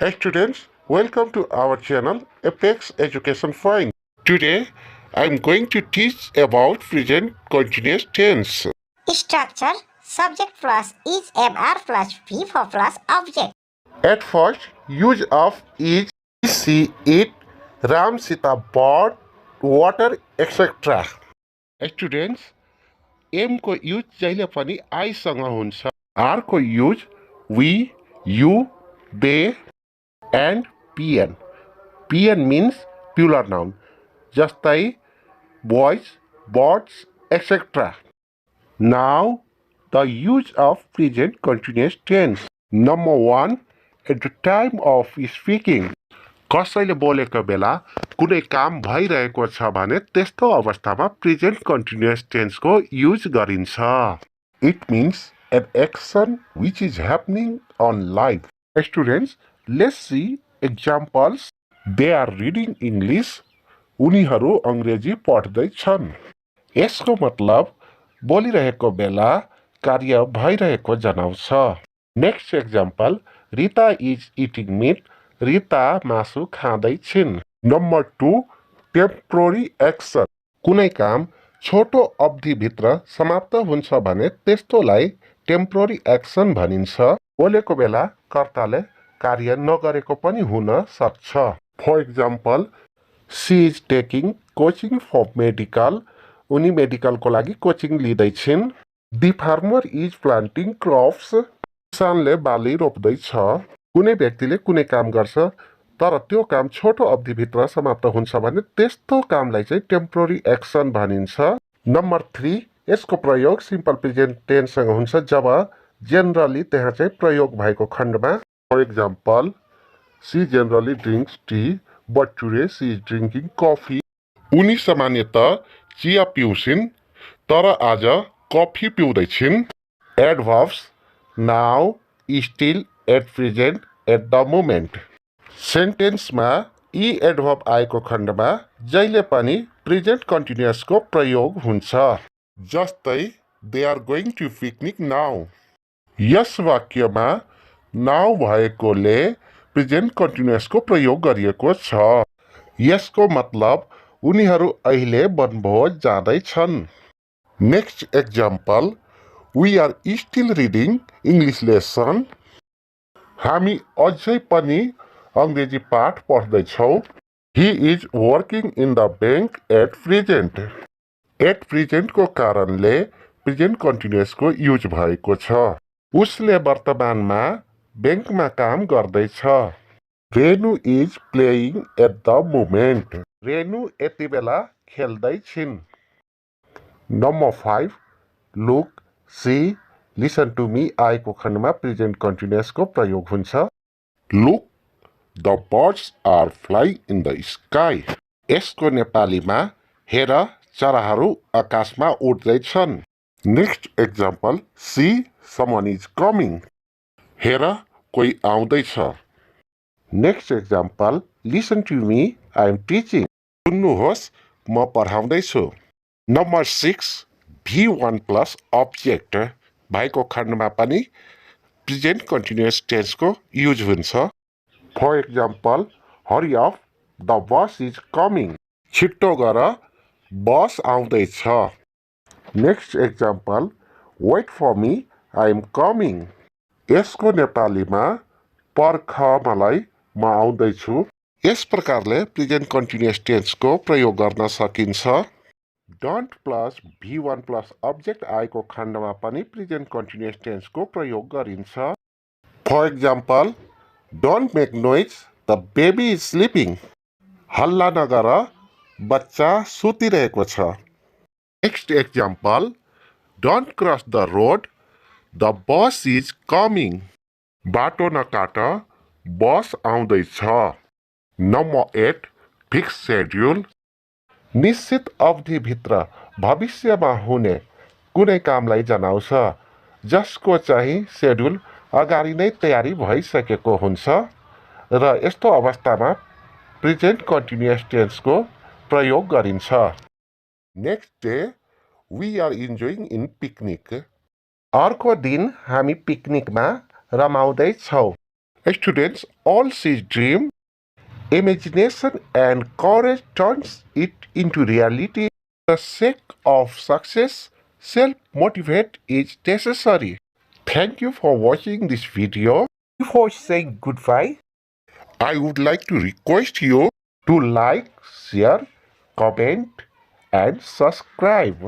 Students, welcome to our channel Apex Education Point. Today, I'm going to teach about present continuous tense. Structure subject plus is MR plus V4 plus object. At first, use of is, see, it, Ram, Sita, bought, water, etc. Students, M को use जहिले पनि I सँग हुन्छ. R को use we, you, they, and PN. PN means plural noun. जस्तै boys, birds, etc. Now, the use of present continuous tense. Number 1. At the time of speaking. कसैले बोलेको बेला कुनै काम भइरहेको छ भने त्यस्तो अवस्थामा प्रेजेन्ट कन्टिन्युअस टेन्सको युज गरिन्छ. It means an action which is happening on life. Students, let's see examples. They are reading English. उनीहरू अंग्रेजी पढ्दैछन्. यसको मतलब बोलिरहेको बेला कार्य भइरहेको जनाउँछ. Next example, Rita is eating meat. Rita मासु खाँदैछिन्. Number 2, temporary action. कुनै काम छोटो अवधिभित्र समाप्त हुन्छ भने त्यस्तोलाई टेम्पोररी एक्सन भनिन्छ. बोलेको बेला कर्ताले कार्य नगरेको पनि हुन सक्छ. For example, she is taking coaching for medical. उनी मेडिकलको लागि कोचिङ लिँदैछिन्. The farmer is planting crops. किसानले बाली रोप्दैछ. कुनै व्यक्तिले कुनै काम गर्छ तर त्यो काम छोटो अवधिभित्र समाप्त हुन्छ भने त्यस्तो कामलाई चाहिँ टेम्पोररी एक्सन भनिन्छ. नम्बर 3, यसको प्रयोग सिम्पल प्रेजेन्ट टेन्ससँग हुन्छ जब जेनरली त्यहाँ चाहिँ प्रयोग भएको खण्डमा. For example, she generally drinks tea but today she is drinking coffee. उनी सामान्यतः चिया पिउँछिन् तर आज कफी पिउँदैछिन्. Adverbs now, still, at present, at the moment. सेन्टेन्समा यी एडभर्ब आएको खण्डमा जहिले पनि प्रेजेन्ट कन्टिन्युअसको प्रयोग हुन्छ. जस्तै they are going to picnic now. यस वाक्यमा नाउ भएकोले प्रेजेन्ट कन्टिन्युअसको प्रयोग गरिएको छ. यसको मतलब उनीहरू अहिले वनभोज जाँदैछन्. Next example, we are still reading English lesson. हामी अझै पनि अङ्ग्रेजी पाठ पढ्दैछौँ. He is working in the bank at present. At प्रेजेन्टको कारणले प्रेजेन्ट कन्टिन्युअसको युज भएको छ. उसले वर्तमानमा ब्याङ्कमा काम गर्दैछ. Renu is playing at the moment. Renu यति बेला खेल्दैछिन्. Number 5, look, see, listen to me आएको खण्डमा प्रेजेन्ट कन्टिन्युअसको प्रयोग हुन्छ. Look, the birds are flying in the sky. यसको नेपालीमा हेर चराहरू आकाशमा उड्दैछन्. Next example, see, someone is coming. हेर कोही आउँदैछ. Next example, listen to me, I am teaching. सुन्नुहोस्, म पढाउँदैछु. नम्बर 6, V1 प्लस अब्जेक्ट भएको खण्डमा पनि प्रेजेन्ट कन्टिन्युअस टेन्सको युज हुन्छ. For example, hurry up, the bus is coming. छिट्टो गर, बस आउँदैछ. Next example, wait for me, I am coming. यसको नेपालीमा पर्ख मलाई, म आउँदैछु. यस प्रकारले प्रेजेन्ट कन्टिन्युअस टेन्सको प्रयोग गर्न सकिन्छ. Don't plus V1 plus object आएको खण्डमा पनि प्रेजेन्ट कन्टिन्युअस टेन्सको प्रयोग गरिन्छ. For example, don't make noise, the baby is sleeping. हल्ला नगर, बच्चा सुतिरहेको छ. Next example, don't cross the road, the bus is coming. बाटो नकाट, बस आउँदैछ. Number 8, fix schedule. निश्चित अवधिभित्र भविष्यमा हुने कुनै कामलाई जनाउँछ जसको चाहिँ सेड्युल अगाडि नै तयारी भइसकेको हुन्छ र यस्तो अवस्थामा प्रेजेन्ट कन्टिन्युअस टेन्सको प्रयोग गरिन्छ. Next day, we are enjoying in picnic. अर्को दिन हामी पिकनिकमा रमाउँदैछौँ. Students, all sees dream, imagination and courage turns it into reality. The sake of success, self-motivate is necessary. Thank you for watching this video. Before saying goodbye, I would like to request you to like, share, comment and subscribe.